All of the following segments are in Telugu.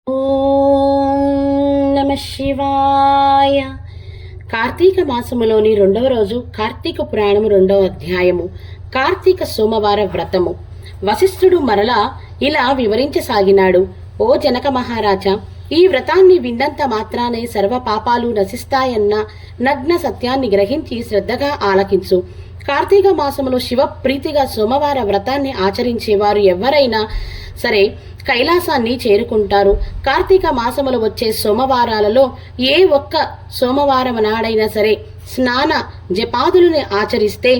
ఓం నమ శివాయ. కార్తీక మాసములోని 2వ రోజు కార్తీక పురాణము 2వ అధ్యాయము కార్తీక సోమవార వ్రతము. వశిష్ఠుడు మరలా ఇలా వివరించసాగినాడు. ఓ జనక మహారాజా, ఈ వ్రతాన్ని విన్నంత మాత్రానే సర్వ పాపాలు నశిస్తాయన్న నగ్న సత్యాన్ని గ్రహించి శ్రద్ధగా ఆలకించు. కార్తీక మాసములో శివ ప్రీతిగా సోమవార వ్రతాన్ని ఆచరించేవారు ఎవరైనా సరే కైలాసాన్ని చేరుకుంటారు. కార్తీక మాసములు వచ్చే సోమవారాలలో ఏ ఒక్క సోమవారం నాడైనా సరే స్నాన జపాదులను ఆచరిస్తే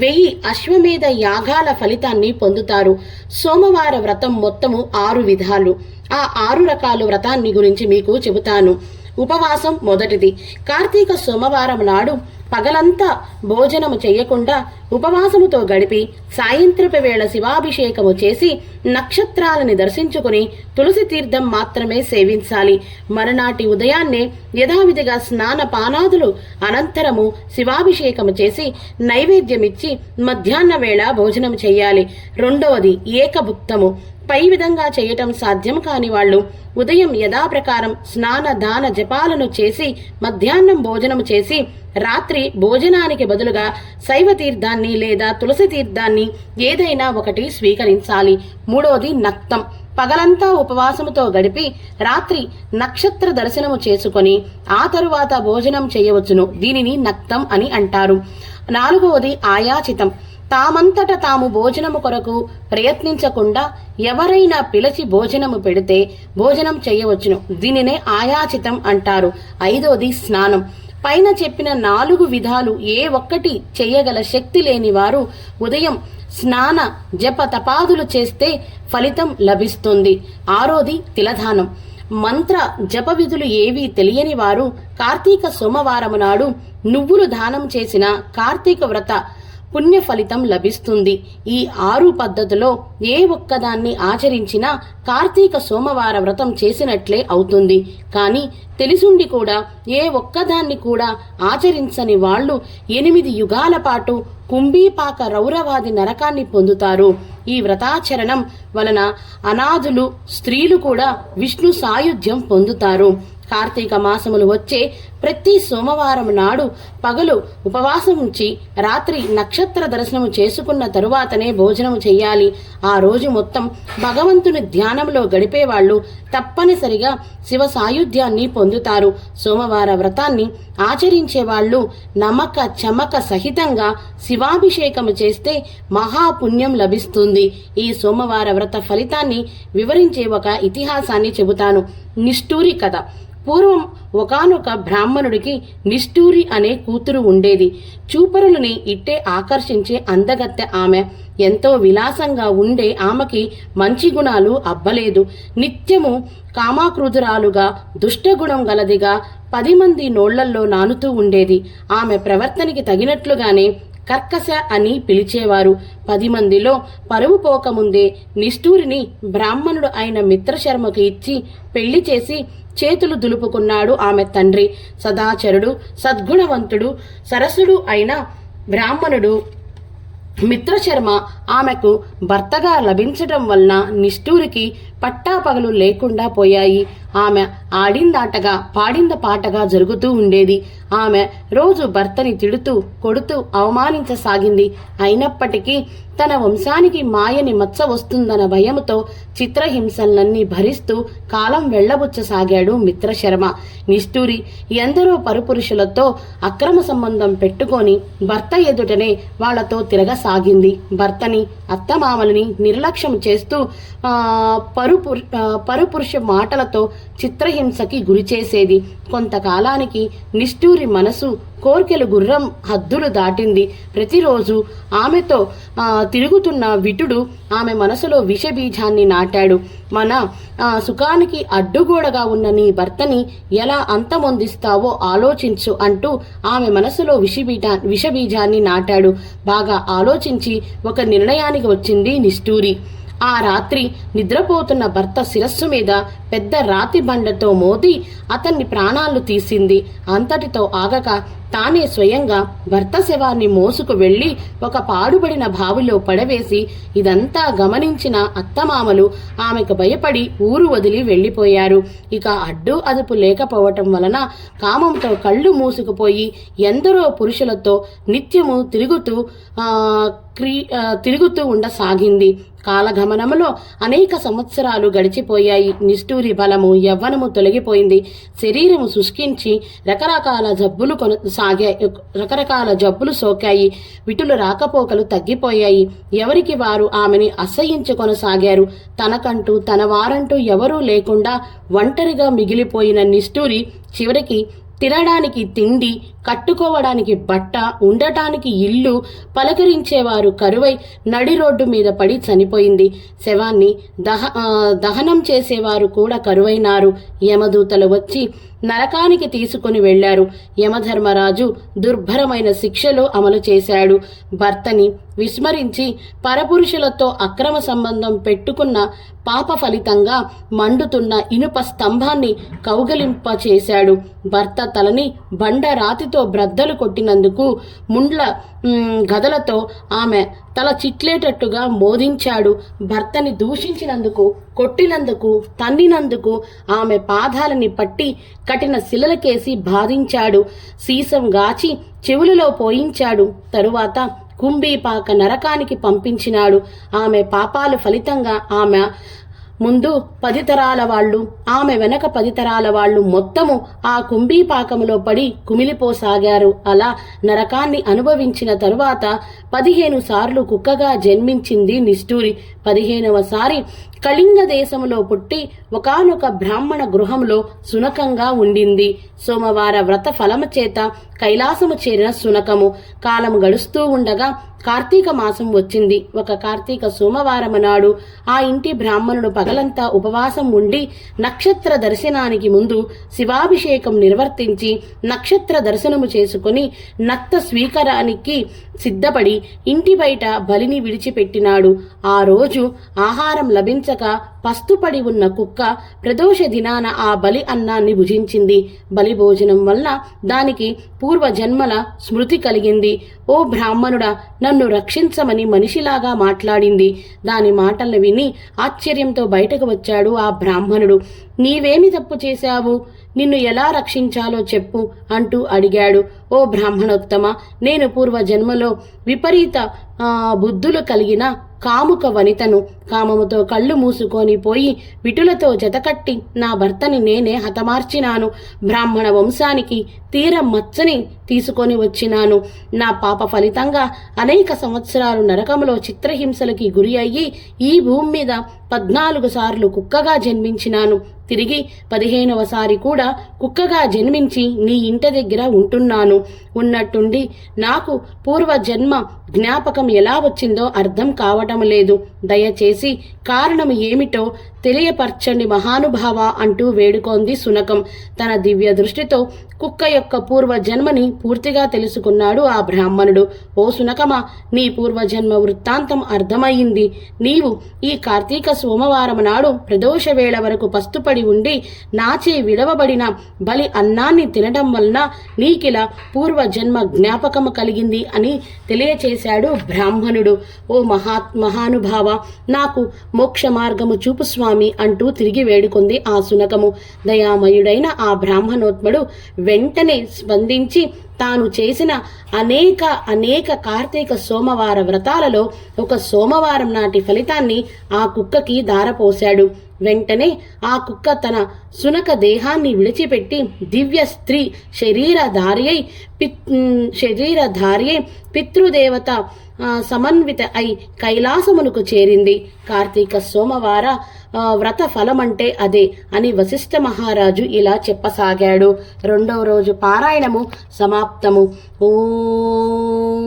1000 అశ్వమేధ యాగాల ఫలితాన్ని పొందుతారు. సోమవార వ్రతం మొత్తము 6 విధాలు. ఆ 6 రకాల వ్రతాన్ని గురించి మీకు చెబుతాను. ఉపవాసం మొదటిది. కార్తీక సోమవారం నాడు పగలంతా భోజనము చెయ్యకుండా ఉపవాసముతో గడిపి సాయంత్రపు వేళ శివాభిషేకము చేసి నక్షత్రాలని దర్శించుకుని తులసి తీర్థం మాత్రమే సేవించాలి. మరునాటి ఉదయాన్నే యథావిధిగా స్నాన పానాదులు అనంతరము శివాభిషేకము చేసి నైవేద్యమిచ్చి మధ్యాహ్న వేళ భోజనం చెయ్యాలి. రెండవది ఏకభుక్తము. పై విధంగా చేయటం సాధ్యం కాని వాళ్ళు ఉదయం యథాప్రకారం స్నాన దాన జపాలను చేసి మధ్యాహ్నం భోజనం చేసి రాత్రి భోజనానికి బదులుగా శైవ తీర్థాన్ని లేదా తులసి తీర్థాన్ని ఏదైనా ఒకటి స్వీకరించాలి. మూడవది నక్తం. పగలంతా ఉపవాసముతో గడిపి రాత్రి నక్షత్ర దర్శనము చేసుకొని ఆ తరువాత భోజనం చేయవచ్చును. దీనిని నక్తం అని అంటారు. నాలుగవది ఆయాచితం. తామంతట తాము భోజనము కొరకు ప్రయత్నించకుండా ఎవరైనా పిలిచి భోజనము పెడితే భోజనం చేయవచ్చును. దీనినే ఆయాచితం అంటారు. ఐదవది స్నానం. పైన చెప్పిన 4 విధాలు ఏ ఒక్కటి చెయ్యగల శక్తి లేని వారు ఉదయం స్నాన జప తపాదులు చేస్తే ఫలితం లభిస్తుంది. ఆరోది తిలదానం. మంత్ర జప విధులు ఏవీ తెలియని వారు కార్తీక సోమవారము నాడు నువ్వులు దానం చేసిన కార్తీక వ్రత పుణ్య ఫలితం లభిస్తుంది. ఈ 6 పద్ధతిలో ఏ ఒక్కదాన్ని ఆచరించినా కార్తీక సోమవార వ్రతం చేసినట్లే అవుతుంది. కానీ తెలిసుండి కూడా ఏ ఒక్కదాన్ని కూడా ఆచరించని వాళ్ళు 8 యుగాల పాటు కుంభీపాక రౌరవాది నరకాన్ని పొందుతారు. ఈ వ్రతాచరణం వలన అనాథులు స్త్రీలు కూడా విష్ణు సాయుధ్యం పొందుతారు. కార్తీక మాసములు వచ్చే ప్రతి సోమవారం నాడు పగలు ఉపవాసం ఉంచి రాత్రి నక్షత్ర దర్శనము చేసుకున్న తరువాతనే భోజనము చెయ్యాలి. ఆ రోజు మొత్తం భగవంతుని ధ్యానంలో గడిపేవాళ్లు తప్పనిసరిగా శివ సాయుధ్యాన్ని పొందుతారు. సోమవార వ్రతాన్ని ఆచరించే వాళ్ళు నమక చమక సహితంగా శివాభిషేకము చేస్తే మహాపుణ్యం లభిస్తుంది. ఈ సోమవార వ్రత ఫలితాన్ని వివరించే ఒక ఇతిహాసాన్ని చెబుతాను. నిష్ఠూరి కథ. పూర్వం ఒకానొక బ్రాహ్మణుడికి నిష్ఠూరి అనే కూతురు ఉండేది. చూపరులని ఇట్టే ఆకర్షించే అందగత్తె ఆమె. ఎంతో విలాసంగా ఉండే ఆమెకి మంచి గుణాలు అబ్బలేదు. నిత్యము కామాక్రుధురాలుగా దుష్టగుణం గలదిగా 10 మంది నోళ్లల్లో నానుతూ ఉండేది. ఆమె ప్రవర్తనకి తగినట్లుగానే కర్కశ అని పిలిచేవారు. 10 మందిలో పరువు పోకముందే నిష్ఠూరిని బ్రాహ్మణుడు అయిన మిత్రశర్మకు ఇచ్చి పెళ్లి చేసి చేతులు దులుపుకున్నాడు ఆమె తండ్రి. సదాచరుడు సద్గుణవంతుడు సరసుడు అయిన బ్రాహ్మణుడు మిత్రశర్మ ఆమెకు భర్తగా లభించటం వలన నిష్ఠూరికి పట్టాపగలు లేకుండా పోయాయి. ఆమె ఆడిందాటగా పాడింద పాటగా జరుగుతూ ఉండేది. ఆమె రోజు భర్తని తిడుతూ కొడుతూ అవమానించసాగింది. అయినప్పటికీ తన వంశానికి మాయని మచ్చ వస్తుందన్న భయముతో చిత్రహింసలన్నీ భరిస్తూ కాలం వెళ్లబుచ్చసాగాడు మిత్రశర్మ. నిష్ఠూరి ఎందరో పరుపురుషులతో అక్రమ సంబంధం పెట్టుకొని భర్త ఎదుటనే వాళ్లతో తిరగసాగింది. భర్తని అత్తమామలని నిర్లక్ష్యం చేస్తూ పరుపురుష మాటలతో చిత్రహింసకి గురిచేసేది. కొంతకాలానికి నిష్ఠూరి మనసు కోర్కెలు గుర్రం హద్దులు దాటింది. ప్రతిరోజు ఆమెతో తిరుగుతున్న విటుడు ఆమె మనసులో విషబీజాన్ని నాటాడు. మన సుఖానికి అడ్డుగోడగా ఉన్న నీ భర్తని ఎలా అంతమొందిస్తావో ఆలోచించు అంటూ ఆమె మనసులో విషబీజాన్ని నాటాడు. బాగా ఆలోచించి ఒక నిర్ణయానికి వచ్చింది నిష్ఠూరి. ఆ రాత్రి నిద్రపోతున్న భర్త శిరస్సు మీద పెద్ద రాతి బండతో మోది అతన్ని ప్రాణాలు తీసింది. అంతటితో ఆగక తానే స్వయంగా భర్త శవాన్ని మోసుకు వెళ్లి ఒక పాడుబడిన బావిలో పడవేసి ఇదంతా గమనించిన అత్తమామలు ఆమెకు భయపడి ఊరు వదిలి వెళ్లిపోయారు. ఇక అడ్డు అదుపు లేకపోవటం వలన కామంతో కళ్ళు మూసుకుపోయి ఎందరో పురుషులతో నిత్యము తిరుగుతూ ఉండసాగింది. కాలగమనములో అనేక సంవత్సరాలు గడిచిపోయాయి. నిష్ఠూరి బలము యవ్వనము తొలగిపోయింది. శరీరము శుష్కించి రకరకాల జబ్బులు సోకాయి. విటుల రాకపోకలు తగ్గిపోయాయి. ఎవరికి వారు ఆమెని అసహ్యించుకొనసాగారు. తనకంటూ తన వారంటూ ఎవరూ లేకుండా ఒంటరిగా మిగిలిపోయిన నిష్ఠూరి చివరికి తినడానికి తిండి, కట్టుకోవడానికి బట్ట, ఉండటానికి ఇల్లు, పలకరించేవారు కరువై నడి రోడ్డు మీద పడి చనిపోయింది. శవాన్ని దహనం చేసేవారు కూడా కరువైనారు. యమదూతలు వచ్చి నరకానికి తీసుకుని వెళ్లారు. యమధర్మరాజు దుర్భరమైన శిక్షలు అమలు చేశాడు. భర్తని విస్మరించి పరపురుషులతో అక్రమ సంబంధం పెట్టుకున్న పాప ఫలితంగా మండుతున్న ఇనుప స్తంభాన్ని కౌగలింపచేశాడు. భర్త తలని బండ రాతితో బ్రద్దలు కొట్టినందుకు ముండ్ల గదలతో ఆమె తల చిట్లేటట్టుగా మోదించాడు. భర్తని దూషించినందుకు, కొట్టినందుకు, తన్నినందుకు ఆమె పాదాలని పట్టి కఠిన శిలలకేసి బాధించాడు. సీసం గాచి చెవులలో పోయించాడు. తరువాత కుంభీపాక నరకానికి పంపించినాడు. ఆమె పాపాల ఫలితంగా ఆమె ముందు 10 తరాల వాళ్ళు, ఆమె వెనక 10 తరాల వాళ్ళు మొత్తము ఆ కుంభీపాకములో పడి కుమిలిపోసాగారు. అలా నరకాన్ని అనుభవించిన తరువాత 15 సార్లు కుక్కగా జన్మించింది నిష్ఠూరి. 15వ సారి కళింగ దేశములో పుట్టి ఒకానొక బ్రాహ్మణ గృహంలో సునకంగా ఉండింది. సోమవార వ్రత ఫలము చేత కైలాసము చేరిన సునకము. కాలము గడుస్తూ ఉండగా కార్తీక మాసం వచ్చింది. ఒక కార్తీక సోమవారము నాడు ఆ ఇంటి బ్రాహ్మణుడు పగలంతా ఉపవాసం ఉండి నక్షత్ర దర్శనానికి ముందు శివాభిషేకం నిర్వర్తించి నక్షత్ర దర్శనము చేసుకుని నక్త స్వీకారానికి సిద్ధపడి ఇంటి బయట బలిని విడిచిపెట్టినాడు. ఆ రోజు ఆహారం లభించక పస్తుపడి ఉన్న కుక్క ప్రదోష దినాన ఆ బలి అన్నాన్ని భుజించింది. బలి భోజనం వల్ల దానికి పూర్వజన్మల స్మృతి కలిగింది. ఓ బ్రాహ్మణుడా, నన్ను రక్షించమని మనిషిలాగా మాట్లాడింది. దాని మాటలను విని ఆశ్చర్యంతో బయటకు వచ్చాడు ఆ బ్రాహ్మణుడు. నీవేమి తప్పు చేశావు? నిన్ను ఎలా రక్షించాలో చెప్పు అంటూ అడిగాడు. ఓ బ్రాహ్మణోత్తమ, నేను పూర్వజన్మలో విపరీత బుద్ధులు కలిగిన కాముక వనితను. కామముతో కళ్ళు మూసుకొని పోయి విటులతో జతకట్టి నా భర్తని నేనే హతమార్చినాను. బ్రాహ్మణ వంశానికి తీర మచ్చని తీసుకొని వచ్చినాను. నా పాప ఫలితంగా అనేక సంవత్సరాలు నరకములో చిత్రహింసలకి గురి అయ్యి ఈ భూమి మీద 14 సార్లు కుక్కగా జన్మించినాను. తిరిగి 15వ సారి కూడా కుక్కగా జన్మించి నీ ఇంట దగ్గర ఉంటున్నాను. ఉన్నట్టుండి నాకు పూర్వజన్మ జ్ఞాపకం ఎలా వచ్చిందో అర్థం కావటం లేదు. దయచేసి కారణం ఏమిటో తెలియపరచండి మహానుభావ అంటూ వేడుకొంది సునకం. తన దివ్య దృష్టితో కుక్క యొక్క పూర్వజన్మని పూర్తిగా తెలుసుకున్నాడు ఆ బ్రాహ్మణుడు. ఓ సునకమా, నీ పూర్వజన్మ వృత్తాంతం అర్థమయ్యింది. నీవు ఈ కార్తీక సోమవారం నాడు ప్రదోష వేళ వరకు పస్తుపడి ఉండి నాచే విడవబడిన బలి అన్నాన్ని తినడం వలన నీకిలా పూర్వజన్మ జ్ఞాపకము కలిగింది అని తెలియచేశాడు బ్రాహ్మణుడు. ఓ మహానుభావ, నాకు మోక్ష మార్గము చూపు స్వామి అంటూ తిరిగి వేడుకుంది ఆ సునకము. దయామయుడైన ఆ బ్రాహ్మణోత్ముడు వెంటనే స్పందించి తాను చేసిన అనేక కార్తీక సోమవార వ్రతాలలో ఒక సోమవారం నాటి ఫలితాన్ని ఆ కుక్కకి దారపోశాడు. వెంటనే ఆ కుక్క తన సునక దేహాన్ని విడిచిపెట్టి దివ్య స్త్రీ శరీరధారియై పితృదేవత సమన్విత అయి కైలాసమునకు చేరింది. కార్తీక సోమవార వ్రత ఫలమంటే అదే అని వశిష్ఠ మహారాజు ఇలా చెప్పసాగాడు. 2వ రోజు పారాయణము సమాప్తము. ఓం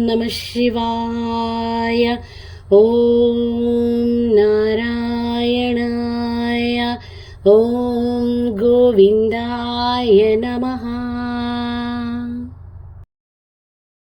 నమః శివాయ. ఓం నారాయణాయ. ఓం గోవిందాయ నమః.